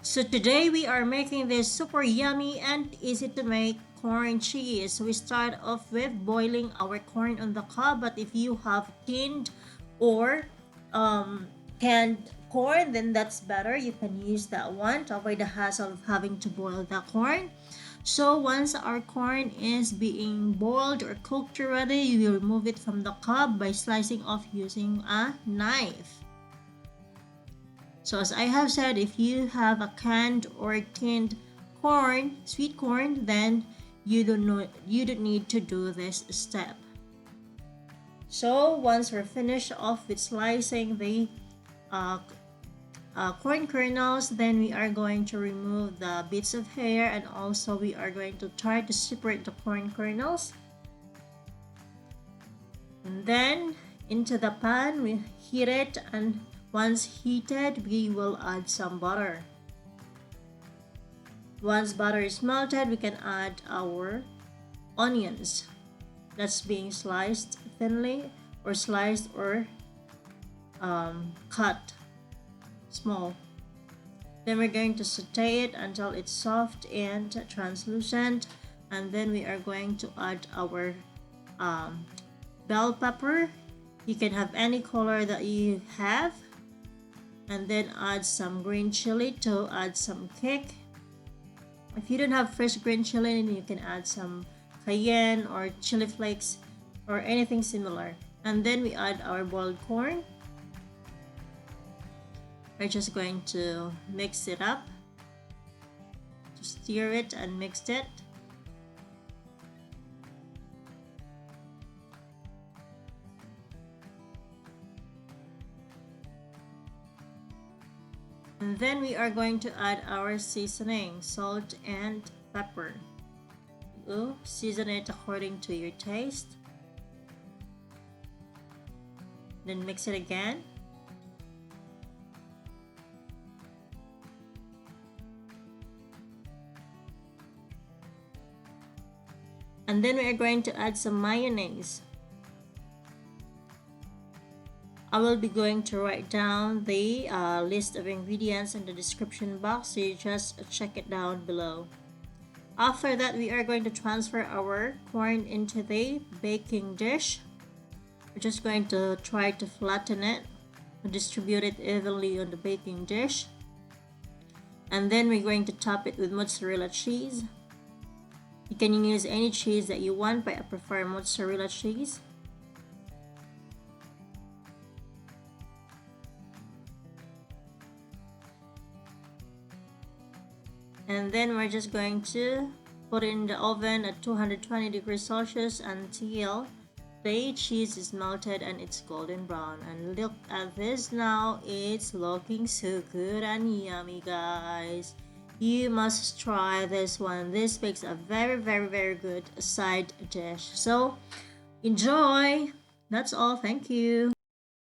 So today we are making this super yummy and easy to make corn cheese. We start off with boiling our corn on the cob, but if you have tinned or canned corn, then that's better. You can use that one to avoid the hassle of having to boil the corn. So once our corn is being boiled or cooked already, you will remove it from the cob by slicing off using a knife. So as I have said, if you have a canned or tinned corn, sweet corn, then you don't need to do this step. So once we're finished off with slicing the uh, corn kernels, then we are going to remove the bits of hair, and also we are going to try to separate the corn kernels. And then into the pan, we heat it, and once heated, we will add some butter. Once butter is melted, we can add our onions that's being sliced thinly or sliced or cut small. Then we're going to saute it until it's soft and translucent, and then we are going to add our bell pepper. You can have any color that you have, and then add some green chili to add some kick. If you don't have fresh green chili, then you can add some cayenne or chili flakes or anything similar. And then we add our boiled corn. We're just going to mix it up, to stir it and mix it. And then we are going to add our seasoning, salt and pepper. You season it according to your taste. Then mix it again. And then we are going to add some mayonnaise. I will be going to write down the list of ingredients in the description box, so you just check it down below. After that, we are going to transfer our corn into the baking dish. We're just going to try to flatten it, to distribute it evenly on the baking dish. And then we're going to top it with mozzarella cheese. You can use any cheese that you want, but I prefer mozzarella cheese. And then we're just going to put it in the oven at 220 degrees Celsius until the cheese is melted and it's golden brown. And look at this now, it's looking so good and yummy, guys. You must try this one. This makes a very good side dish. So enjoy. That's all. Thank you.